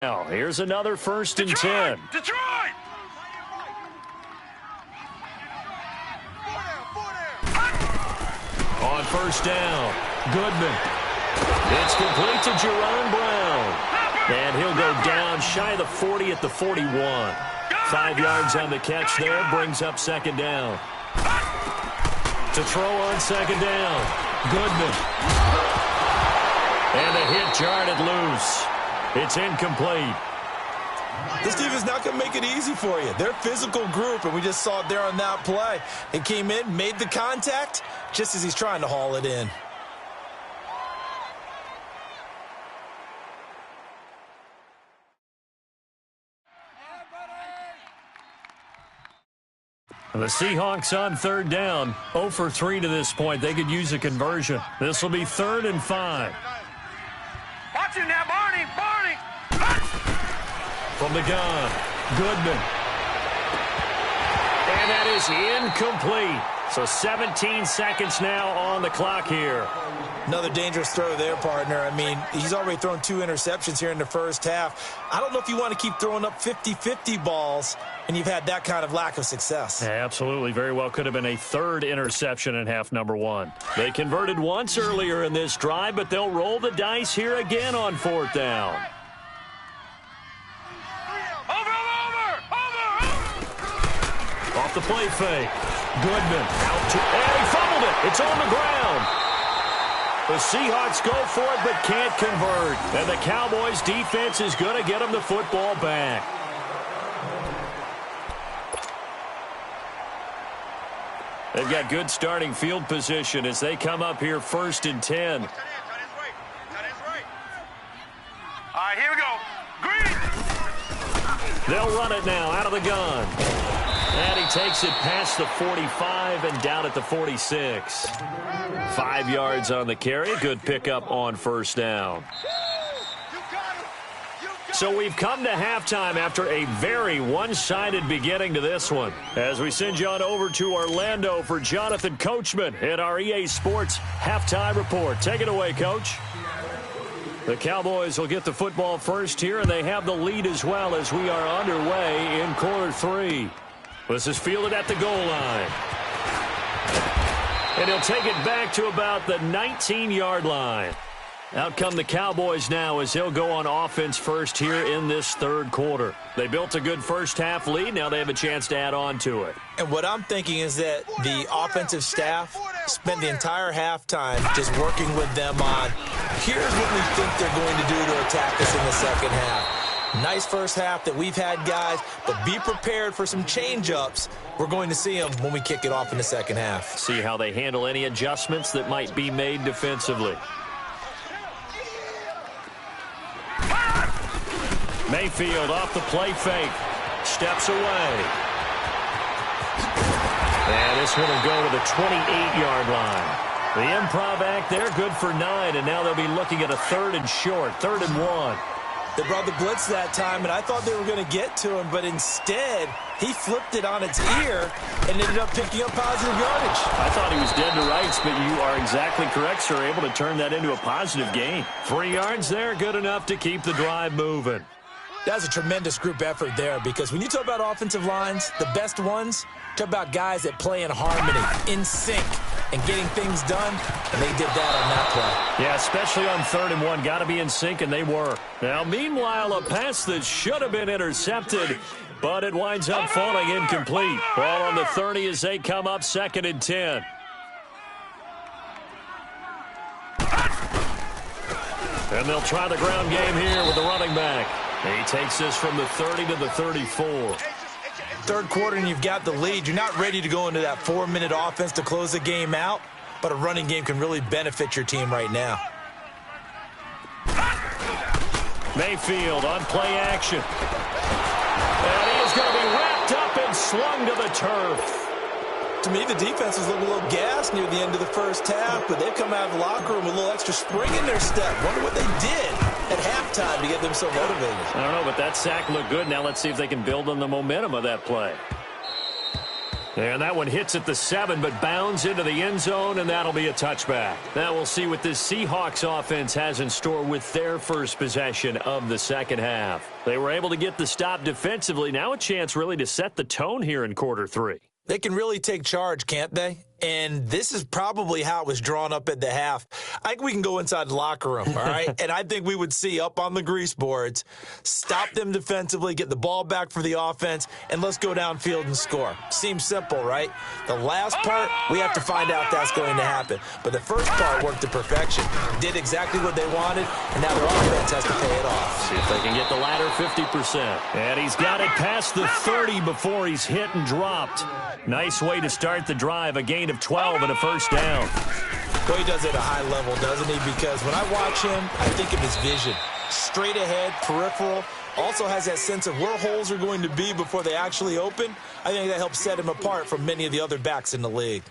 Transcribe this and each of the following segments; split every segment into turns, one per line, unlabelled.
Now, here's another 1st and 10.
Detroit!
On 1st down, Goodman. It's complete to Jerron Brown. And he'll go down shy of the 40 at the 41. 5 yards on the catch there, brings up 2nd down. To throw on 2nd down, Goodman. And a hit jarred loose. It's incomplete.
This defense is not going to make it easy for you. They're a physical group, and we just saw it there on that play. It came in, made the contact, just as he's trying to haul it in.
The Seahawks on 3rd down. 0 for 3 to this point. They could use a conversion. This will be 3rd and 5.
Watch him now, Barney! Barney!
From the gun, Goodman. And that is incomplete. So 17 seconds now on the clock here.
Another dangerous throw there, partner. I mean, he's already thrown 2 interceptions here in the first half. I don't know if you want to keep throwing up 50-50 balls, and you've had that kind of lack of success.
Yeah, absolutely. Very well could have been a 3rd interception in half number 1. They converted once earlier in this drive, but they'll roll the dice here again on 4th down. Off the play fake. Goodman out to, and he fumbled it. It's on the ground. The Seahawks go for it but can't convert. And the Cowboys defense is going to get them the football back. They've got good starting field position as they come up here 1st and 10.
All right, here we go. Green!
They'll run it now out of the gun. And he takes it past the 45 and down at the 46. 5 yards on the carry. Good pickup on 1st down. So we've come to halftime after a very one-sided beginning to this one. As we send you on over to Orlando for Jonathan Coachman in our EA Sports Halftime Report. Take it away, Coach. The Cowboys will get the football first here, and they have the lead as well as we are underway in quarter 3. This is fielded at the goal line. And he'll take it back to about the 19-yard line. Out come the Cowboys now as they'll go on offense first here in this 3rd quarter. They built a good first-half lead. Now they have a chance to add on to it.
And what I'm thinking is that the offensive staff spent the entire halftime just working with them on, here's what we think they're going to do to attack us in the second half. Nice first half that we've had, guys, but be prepared for some change-ups. We're going to see them when we kick it off in the second half.
See how they handle any adjustments that might be made defensively. Mayfield off the play fake. Steps away. And this one will go to the 28-yard line. The improv act there, good for 9, and now they'll be looking at a 3rd and short, 3rd and 1.
They brought the blitz that time, and I thought they were going to get to him, but instead, he flipped it on its ear and ended up picking up positive yardage.
I thought he was dead to rights, but you are exactly correct, sir. Able to turn that into a positive gain. 3 yards there, good enough to keep the drive moving.
That's a tremendous group effort there, because when you talk about offensive lines, the best ones, talk about guys that play in harmony, in sync, and getting things done, and they did that on that play.
Yeah, especially on 3rd and 1. Got to be in sync, and they were. Now, meanwhile, a pass that should have been intercepted, but it winds up falling incomplete. Ball on the 30 as they come up 2nd and 10. And they'll try the ground game here with the running back. He takes this from the 30 to the 34.
3rd quarter and you've got the lead. You're not ready to go into that 4-minute offense to close the game out, but a running game can really benefit your team right now.
Mayfield on play action. And he is going to be wrapped up and slung to the turf.
To me, the defense was looking a little gassed near the end of the first half, but they've come out of the locker room with a little extra spring in their step. Wonder what they did at halftime to get them so motivated.
I don't know, but that sack looked good. Now let's see if they can build on the momentum of that play. And that one hits at the 7, but bounds into the end zone, and that'll be a touchback. Now we'll see what this Seahawks offense has in store with their first possession of the second half. They were able to get the stop defensively. Now a chance really to set the tone here in quarter 3.
They can really take charge, can't they? And this is probably how it was drawn up at the half. I think we can go inside the locker room, all right? And I think we would see up on the grease boards, stop them defensively, get the ball back for the offense, and let's go downfield and score. Seems simple, right? The last part, we have to find out that's going to happen. But the first part worked to perfection. Did exactly what they wanted, and now their offense has to pay it off.
See if they can get the latter 50%. And he's got it past the 30 before he's hit and dropped. Nice way to start the drive, a gain of 12 and a first down.
Well, he does it at a high level, doesn't he? Because when I watch him, I think of his vision. Straight ahead, peripheral, also has that sense of where holes are going to be before they actually open. I think that helps set him apart from many of the other backs in the league.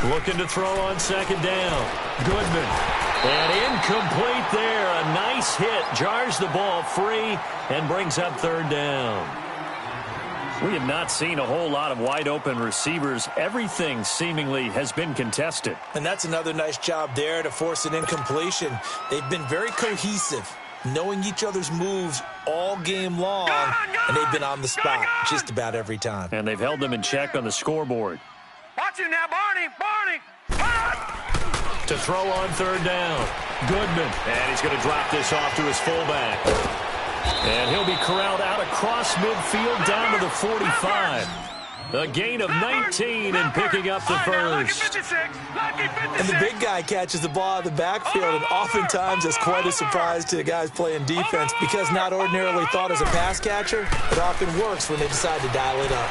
Looking to throw on second down. Goodman. And incomplete there. A nice hit. Jars the ball free and brings up third down. We have not seen a whole lot of wide open receivers. Everything seemingly has been contested.
And that's another nice job there to force an incompletion. They've been very cohesive, knowing each other's moves all game long, and they've been on the spot just about every time.
And they've held them in check on the scoreboard.
Watch him now, Barney! Barney!
To throw on third down. Goodman. And he's going to drop this off to his fullback. And he'll be corralled out across midfield down to the 45. A gain of 19 and picking up the first.
And the big guy catches the ball out of the backfield, and oftentimes that's quite a surprise to the guys playing defense because not ordinarily thought as a pass catcher, it often works when they decide to dial it up.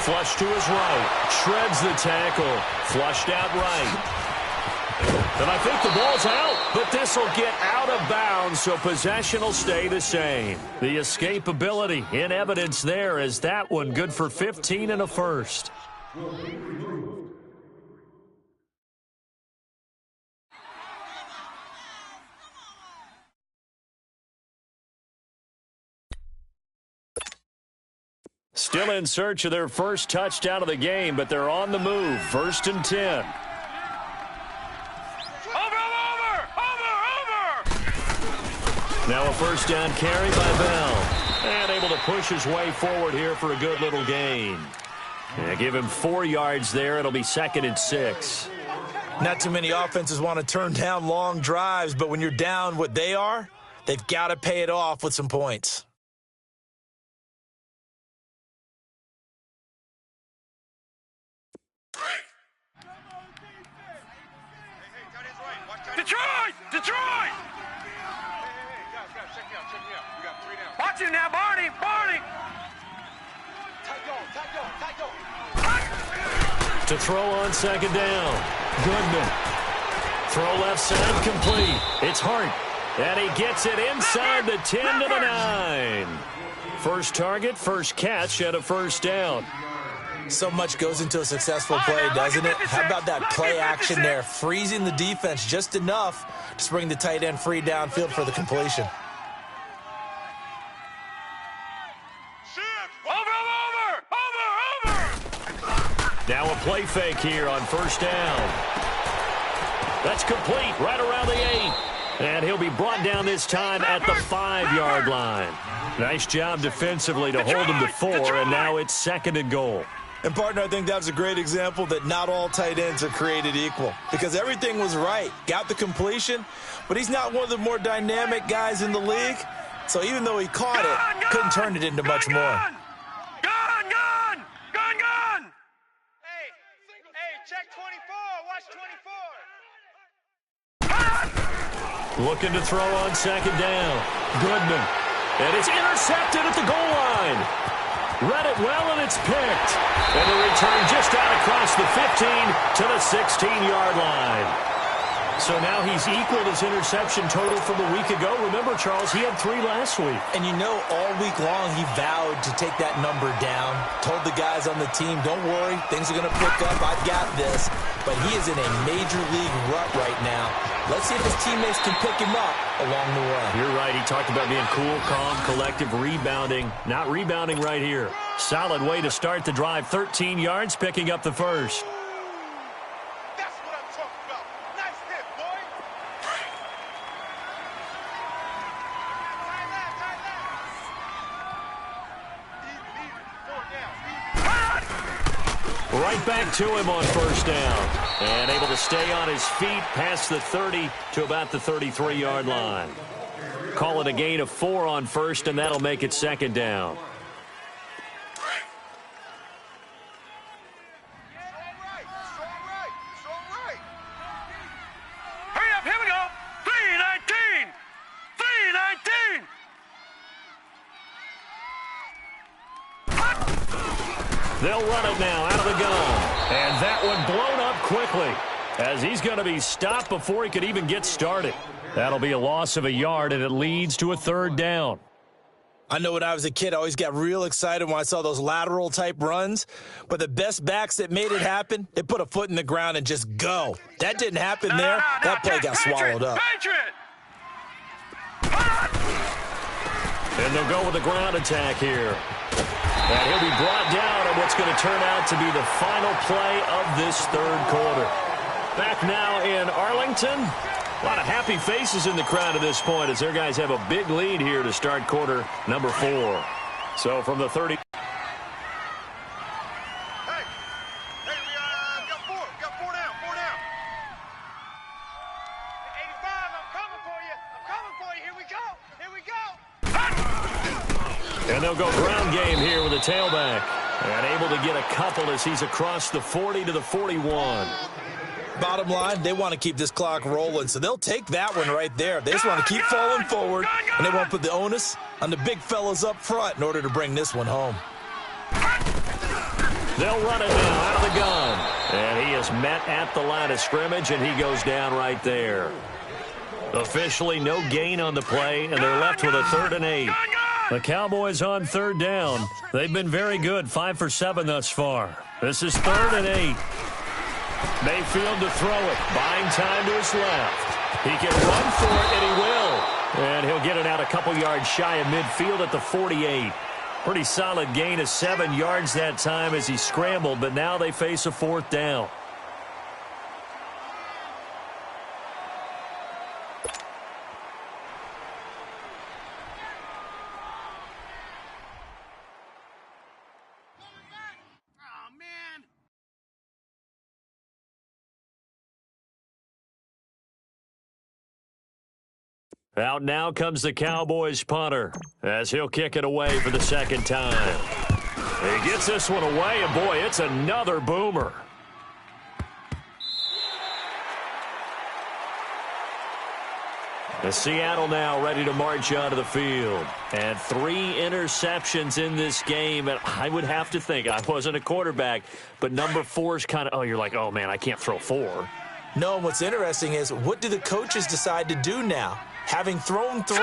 Flush to his right. Shreds the tackle. Flushed out right. And I think the ball's out, but this will get out of bounds, so possession will stay the same. The escapability in evidence there as that one good for 15 and a first. Still in search of their first touchdown of the game, but they're on the move. 1st and 10. Now a first down carry by Bell. And able to push his way forward here for a good little gain. Yeah, give him 4 yards there. It'll be 2nd and 6.
Not too many offenses want to turn down long drives, but when you're down what they are, they've got to pay it off with some points.
Detroit! Detroit! Watch him now, Barney! Barney!
To throw on second down. Goodman. Throw left side complete. It's Hart. And he gets it inside the 10 to the 9. First target, first catch, and a first down.
So much goes into a successful play, doesn't it? How about that play action there, freezing the defense just enough to bring the tight end free downfield for the completion.
Now a play fake here on first down. That's complete right around the 8. And he'll be brought down this time at the 5-yard line. Nice job defensively to hold him to 4, and now it's 2nd and goal.
And, partner, I think that was a great example that not all tight ends are created equal because everything was right. Got the completion, but he's not one of the more dynamic guys in the league. So even though he caught it, couldn't turn it into much more.
Gun! Hey, check 24. Watch 24.
Looking to throw on second down. Goodman. And it's intercepted at the goal line. Read it well, and it's picked. And the return just out across the 15 to the 16-yard line. So now he's equaled his interception total from a week ago. Remember, Charles, he had 3 last week.
And you know, all week long he vowed to take that number down. Told the guys on the team, don't worry, things are going to pick up. I've got this. But he is in a major league rut right now. Let's see if his teammates can pick him up along the way.
You're right. He talked about being cool, calm, collective, rebounding. Not rebounding right here. Solid way to start the drive. 13 yards, picking up the first.
That's what I'm talking about. Nice hit, boy.
Right back to him on first down. And able to stay on his feet past the 30 to about the 33-yard line. Call it a gain of 4 on first, and that'll make it second down.
Hurry up, here we go. 3:19. 3:19.
They'll run it now out of the gun. And that one blown up quickly as he's going to be stopped before he could even get started. That'll be a loss of a yard, and it leads to a third down.
I know when I was a kid, I always got real excited when I saw those lateral-type runs. But the best backs that made it happen, they put a foot in the ground and just go. That didn't happen there. That play got swallowed up.
And they'll go with a ground attack here. And he'll be brought down on what's going to turn out to be the final play of this third quarter. Back now in Arlington. A lot of happy faces in the crowd at this point as their guys have a big lead here to start quarter number 4. So from the 30.
Hey, we got 4. We got 4 down. 4 down. 85, I'm coming for you. I'm coming for you. Here we go. Here we go.
And they'll go ground game here with a tailback. And able to get a couple as he's across the 40 to the 41.
Bottom line, they want to keep this clock rolling, so they'll take that one right there. They just want to keep falling forward, and they won't put the onus on the big fellas up front in order to bring this one home.
They'll run it now out of the gun. And he is met at the line of scrimmage, and he goes down right there. Officially no gain on the play, and they're left with a 3rd and 8. The Cowboys on 3rd down. They've been very good, 5 for 7 thus far. This is 3rd and 8. Mayfield to throw it, buying time to his left. He can run for it, and he will. And he'll get it out a couple yards shy of midfield at the 48. Pretty solid gain of 7 yards that time as he scrambled, but now they face a 4th down. Out now comes the Cowboys punter as he'll kick it away for the 2nd time. He gets this one away, and boy, it's another boomer. The Seattle now ready to march onto the field. And 3 interceptions in this game. And I would have to think, I wasn't a quarterback, but number 4 is kind of, oh, you're like, oh, man, I can't throw 4.
No, and what's interesting is, what do the coaches decide to do now? Having thrown 3,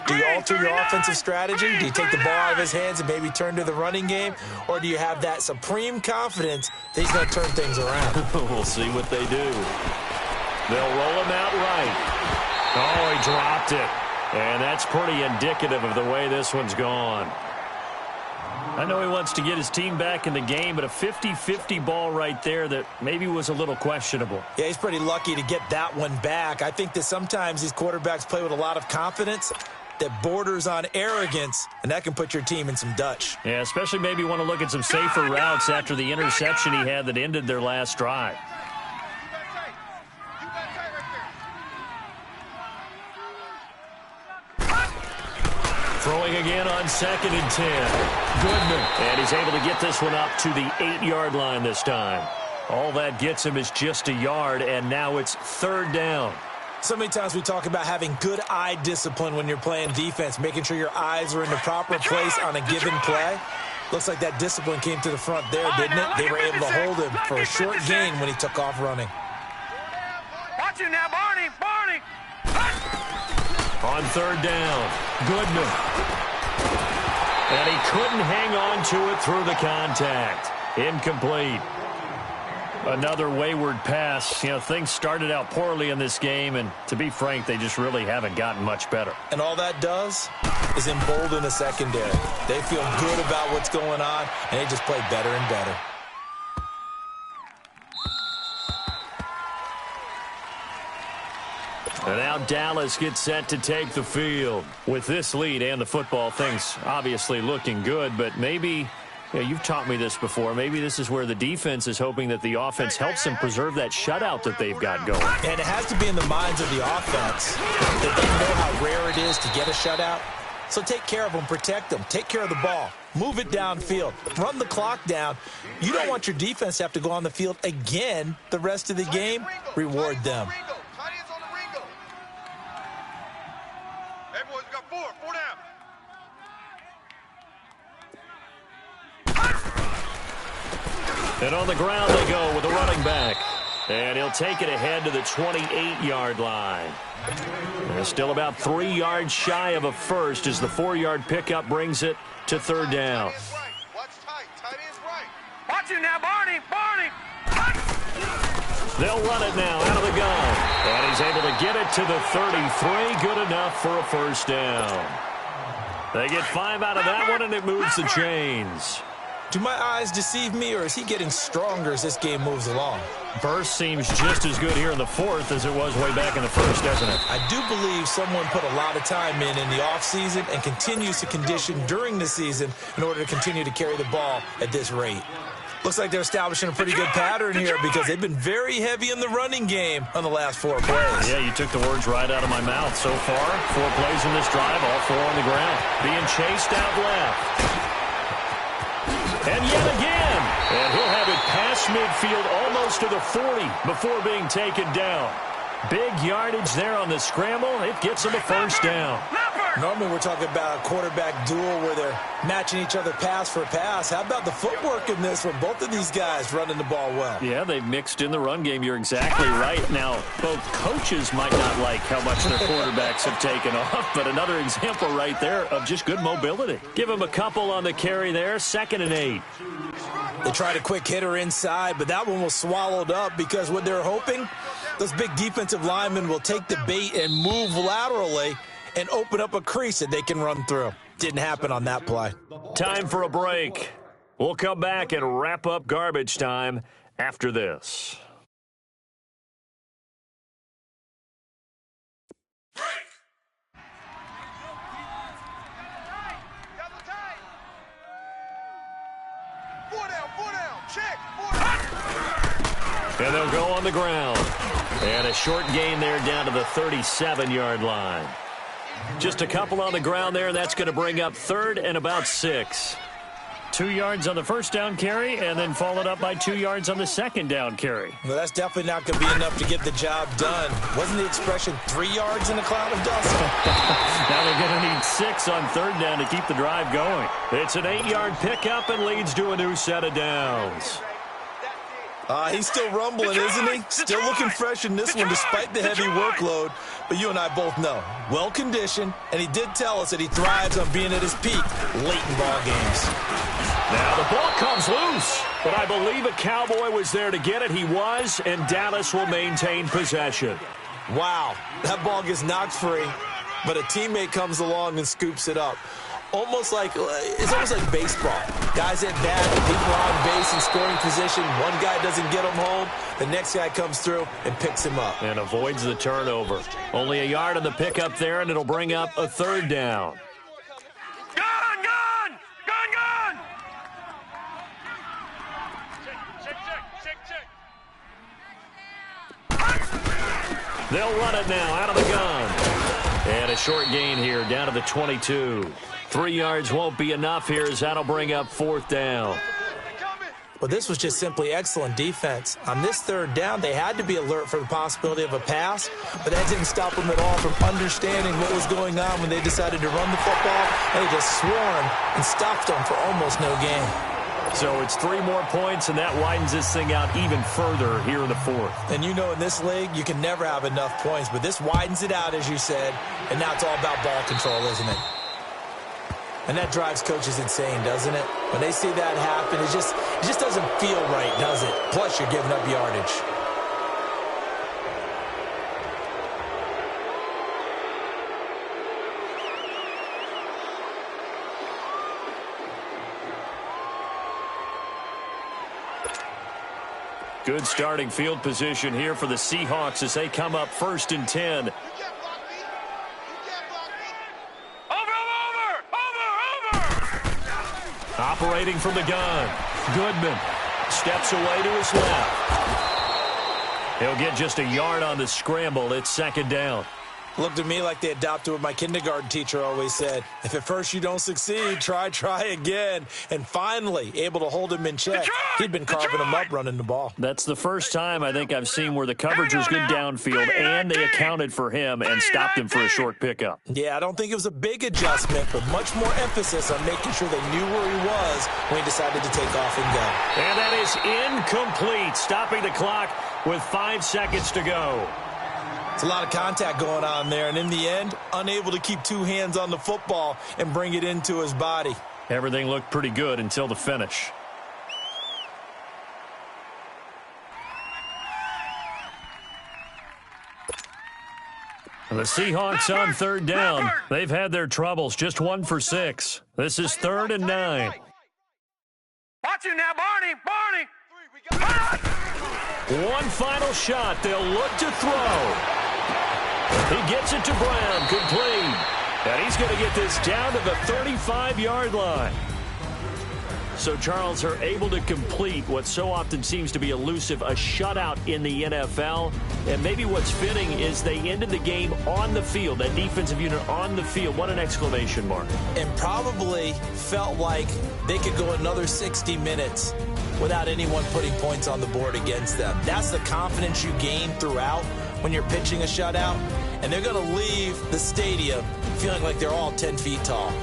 do you alter your offensive strategy? Do you take the ball out of his hands and maybe turn to the running game? Or do you have that supreme confidence that he's going to turn things around?
We'll see what they do. They'll roll him out right. Oh, he dropped it. And that's pretty indicative of the way this one's gone. I know he wants to get his team back in the game, but a 50-50 ball right there that maybe was a little questionable.
Yeah, he's pretty lucky to get that one back. I think that sometimes these quarterbacks play with a lot of confidence that borders on arrogance, and that can put your team in some Dutch.
Yeah, especially maybe want to look at some safer routes after the interception he had that ended their last drive. Throwing again on 2nd and 10. Goodman. And he's able to get this one up to the 8-yard line this time. All that gets him is just a yard, and now it's 3rd down.
So many times we talk about having good eye discipline when you're playing defense, making sure your eyes are in the proper place on a given play. Looks like that discipline came to the front there, didn't it? They were able to hold him for a short gain when he took off running.
Watch Watch you now, Barney. Barney.
On third down, Goodman. And he couldn't hang on to it through the contact. Incomplete. Another wayward pass. You know, things started out poorly in this game, and to be frank, they just really haven't gotten much better.
And all that does is embolden the secondary. They feel good about what's going on, and they just play better and better.
And now Dallas gets set to take the field. With this lead and the football, things obviously looking good, but maybe, you know, you've taught me this before, maybe this is where the defense is hoping that the offense helps them preserve that shutout that they've got going.
And it has to be in the minds of the offense that they know how rare it is to get a shutout. So take care of them, protect them, take care of the ball, move it downfield, run the clock down. You don't want your defense to have to go on the field again the rest of the game. Reward them.
And on the ground they go with a running back. And he'll take it ahead to the 28-yard line. And still about 3 yards shy of a first as the 4-yard pickup brings it to third down.
Watch you now, Barney. Barney.
They'll run it now out of the gun. And he's able to get it to the 33. Good enough for a first down. They get 5 out of that one, and it moves the chains.
Do my eyes deceive me, or is he getting stronger as this game moves along?
Burst seems just as good here in the fourth as it was way back in the first, doesn't it?
I do believe someone put a lot of time in the offseason and continues to condition during the season in order to continue to carry the ball at this rate. Looks like they're establishing a pretty good pattern here because they've been very heavy in the running game on the last 4 plays.
Yeah, you took the words right out of my mouth. So far, 4 plays in this drive, all 4 on the ground. Being chased out left. And yet again. And he'll have it past midfield almost to the 40 before being taken down. Big yardage there on the scramble. It gets him a first down.
Normally we're talking about a quarterback duel where they're matching each other pass for pass. How about the footwork in this one? Both of these guys running the ball well.
Yeah, they've mixed in the run game. You're exactly right. Now, both coaches might not like how much their quarterbacks have taken off, but another example right there of just good mobility. Give him a couple on the carry there, 2nd and 8.
They tried a quick hitter inside, but that one was swallowed up because what they're hoping, those big defensive linemen will take the bait and move laterally and open up a crease that they can run through. Didn't happen on that play.
Time for a break. We'll come back and wrap up garbage time after this. And they'll go on the ground. And a short gain there down to the 37-yard line. Just a couple on the ground there, and that's going to bring up 3rd and about 6. 2 yards on the first down carry, and then followed up by 2 yards on the second down carry.
Well, that's definitely not going to be enough to get the job done. Wasn't the expression 3 yards in a cloud of dust?
Now they're going to need 6 on 3rd down to keep the drive going. It's an 8-yard pickup and leads to a new set of downs.
He's still rumbling, isn't he? Still looking fresh in this one despite the heavy workload. But you and I both know, well-conditioned, and he did tell us that he thrives on being at his peak late in ball games.
Now the ball comes loose, but I believe a Cowboy was there to get it. He was, and Dallas will maintain possession.
Wow, that ball gets knocked free, but a teammate comes along and scoops it up. It's almost like baseball. Guys at bat, people on base in scoring position. One guy doesn't get him home. The next guy comes through and picks him up.
And avoids the turnover. Only a yard on the pickup there, and it'll bring up a 3rd down.
Gone! Gone! Gone! Gone! Check.
They'll run it now out of the gun. And a short gain here down to the 22. 3 yards won't be enough here as that'll bring up 4th down.
Well, this was just simply excellent defense. On this 3rd down, they had to be alert for the possibility of a pass, but that didn't stop them at all from understanding what was going on when they decided to run the football, and they just swarmed and stopped them for almost no gain.
So it's 3 more points, and that widens this thing out even further here in the fourth.
And you know in this league, you can never have enough points, but this widens it out, as you said, and now it's all about ball control, isn't it? And that drives coaches insane, doesn't it? When they see that happen, it just doesn't feel right, does it? Plus, you're giving up yardage.
Good starting field position here for the Seahawks as they come up 1st and 10. Operating from the gun. Goodman steps away to his left. He'll get just a yard on the scramble. It's 2nd down.
Looked at me like they adopted what my kindergarten teacher always said. If at first you don't succeed, try again. And finally, able to hold him in check. He'd been carving him up running the ball.
That's the first time I think I've seen where the coverage was good downfield and they accounted for him and stopped him for a short pickup.
Yeah, I don't think it was a big adjustment, but much more emphasis on making sure they knew where he was when he decided to take off and go.
And that is incomplete, stopping the clock with 5 seconds to go.
It's a lot of contact going on there, and in the end, unable to keep 2 hands on the football and bring it into his body.
Everything looked pretty good until the finish. The Seahawks on 3rd down. They've had their troubles, just 1 for 6. This is 3rd and 9.
Watch you now, Barney.
One final shot. They'll look to throw. He gets it to Brown, complete. And he's going to get this down to the 35-yard line. So, Charles, are able to complete what so often seems to be elusive, a shutout in the NFL. And maybe what's fitting is they ended the game on the field, that defensive unit on the field. What an exclamation mark.
And probably felt like they could go another 60 minutes without anyone putting points on the board against them. That's the confidence you gain throughout when you're pitching a shutout. And they're going to leave the stadium feeling like they're all 10 feet tall.